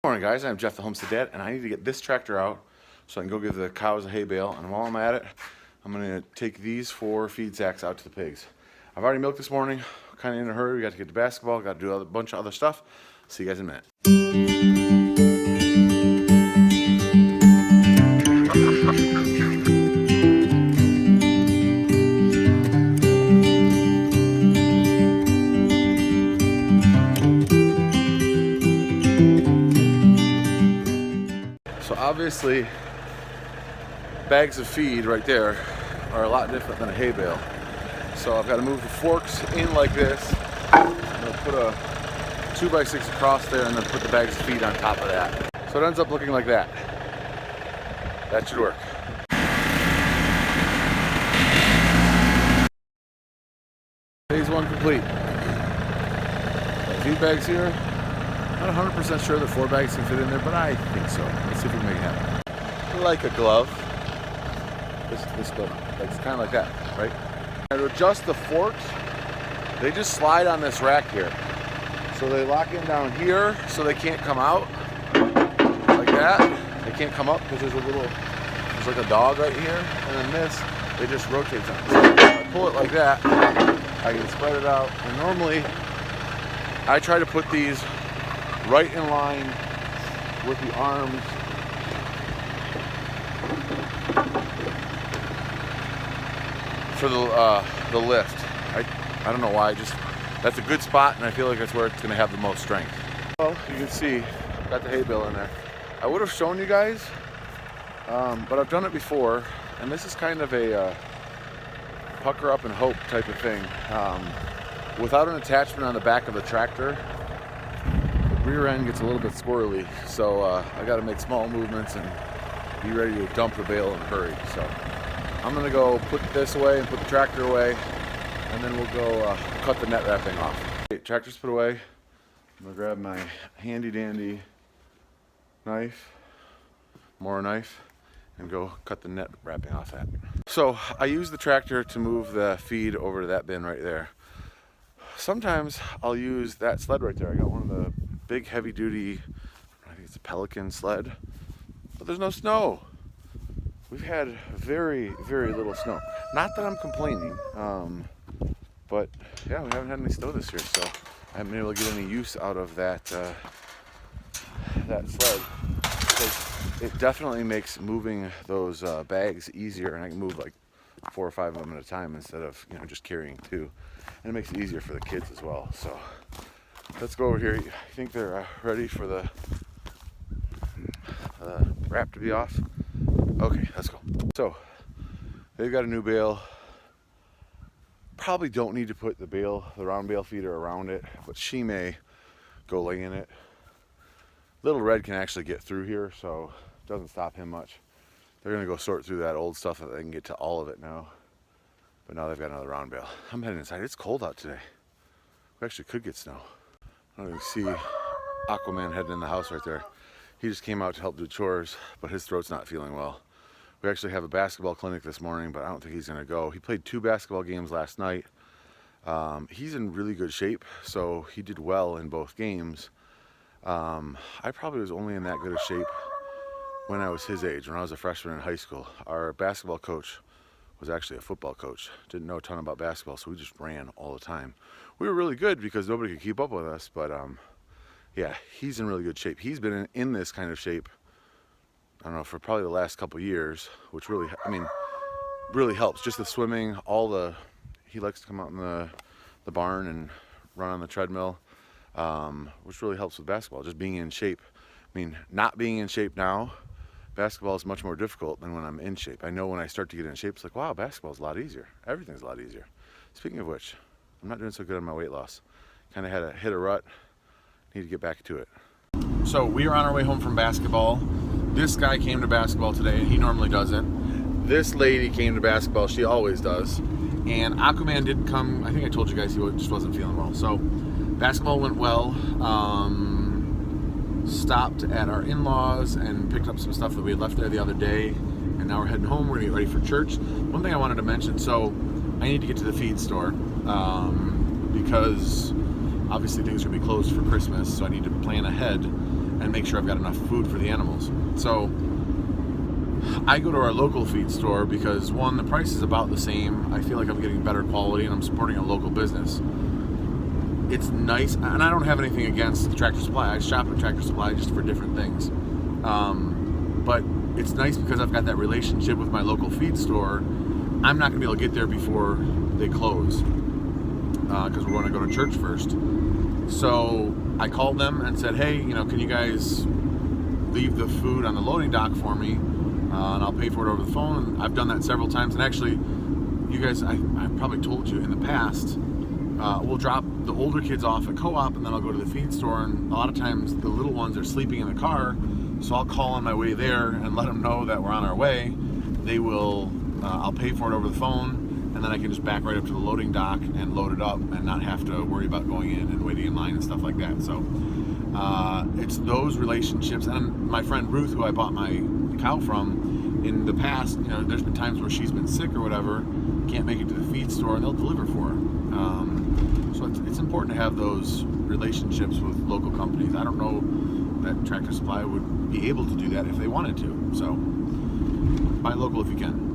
Good morning, guys. I'm Jeff the Homestead Dad, and I need to get this tractor out so I can go give the cows a hay bale. And while I'm at it, I'm going to take these 4 feed sacks out to the pigs. I've already milked this morning, kind of in a hurry. We got to get to basketball, got to do a bunch of other stuff. See you guys in a minute. So obviously, bags of feed right there are a lot different than a hay bale. So I've got to move the forks in like this. I'm going to put a 2x6 across there and then put the bags of feed on top of that. So it ends up looking like that. That should work. Phase 1 complete. Feed bags here. Not 100% sure that 4 bags can fit in there, but I think so. Let's see if we can make it happen. Like a glove. This glove. It's kind of like that, right? And to adjust the forks, they just slide on this rack here. So they lock in down here so they can't come out. Like that. They can't come up because there's like a dog right here. And then this, it just rotates on. So if I pull it like that, I can spread it out. And normally, I try to put these right in line with the arms for the lift. I don't know why, that's a good spot, and I feel like that's where it's going to have the most strength. Well, you can see, got the hay bale in there. I would have shown you guys, but I've done it before, and this is kind of a pucker up and hope type of thing. Without an attachment on the back of the tractor, rear end gets a little bit squirrely, so I got to make small movements and be ready to dump the bale in a hurry. So I'm gonna go put this away and put the tractor away, and then we'll go cut the net wrapping off. Okay, tractor's put away. I'm gonna grab my handy dandy knife, and go cut the net wrapping off that. So I use the tractor to move the feed over to that bin right there. Sometimes I'll use that sled right there. I got one of the big heavy duty, I think it's a Pelican sled, but there's no snow. We've had very, very little snow. Not that I'm complaining, but yeah, we haven't had any snow this year, so I haven't been able to get any use out of that sled. Because it definitely makes moving those bags easier, and I can move like 4 or 5 of them at a time instead of just carrying 2. And it makes it easier for the kids as well. So let's go over here. I think they're ready for the wrap to be off. Okay, let's go. So they've got a new bale. Probably don't need to put the round bale feeder around it, but she may go lay in it. Little Red can actually get through here, so it doesn't stop him much. They're gonna go sort through that old stuff that they can get to all of it now. But now they've got another round bale. I'm heading inside. It's cold out today. We actually could get snow. I don't even see Aquaman heading in the house right there. He just came out to help do chores, but his throat's not feeling well. We actually have a basketball clinic this morning, but I don't think he's gonna go. He played 2 basketball games last night. He's in really good shape, so he did well in both games. I probably was only in that good of shape when I was his age, when I was a freshman in high school. Our basketball coach was actually a football coach. Didn't know a ton about basketball, so we just ran all the time. We were really good because nobody could keep up with us, but yeah, he's in really good shape. He's been in this kind of shape, I don't know, for probably the last couple years, which really, really helps. Just the swimming, he likes to come out in the barn and run on the treadmill, which really helps with basketball, just being in shape. Not being in shape now, basketball is much more difficult than when I'm in shape. I know when I start to get in shape, it's like, wow, basketball's a lot easier. Everything's a lot easier. Speaking of which, I'm not doing so good on my weight loss. Kind of hit a rut. Need to get back to it. So we are on our way home from basketball. This guy came to basketball today, and he normally doesn't. This lady came to basketball. She always does. And Aquaman didn't come. I think I told you guys he just wasn't feeling well. So basketball went well. Stopped at our in-laws and picked up some stuff that we had left there the other day, and now we're heading home. We're gonna get ready for church. One thing I wanted to mention, so I need to get to the feed store because obviously things are gonna be closed for Christmas, so I need to plan ahead and make sure I've got enough food for the animals. So I go to our local feed store because, one, the price is about the same. I feel like I'm getting better quality and I'm supporting a local business. It's nice, and I don't have anything against Tractor Supply. I shop at Tractor Supply just for different things. But it's nice because I've got that relationship with my local feed store. I'm not going to be able to get there before they close because we're going to go to church first. So I called them and said, hey, can you guys leave the food on the loading dock for me, and I'll pay for it over the phone. And I've done that several times. And actually, you guys, I probably told you in the past, we'll drop the older kids off at co-op, and then I'll go to the feed store, and a lot of times the little ones are sleeping in the car, so I'll call on my way there and let them know that we're on our way. They will, I'll pay for it over the phone, and then I can just back right up to the loading dock and load it up and not have to worry about going in and waiting in line and stuff like that. So it's those relationships. And my friend Ruth, who I bought my cow from, in the past, there's been times where she's been sick or whatever, can't make it to the feed store, and they'll deliver for her. So it's important to have those relationships with local companies. I don't know that Tractor Supply would be able to do that if they wanted to. So buy local if you can.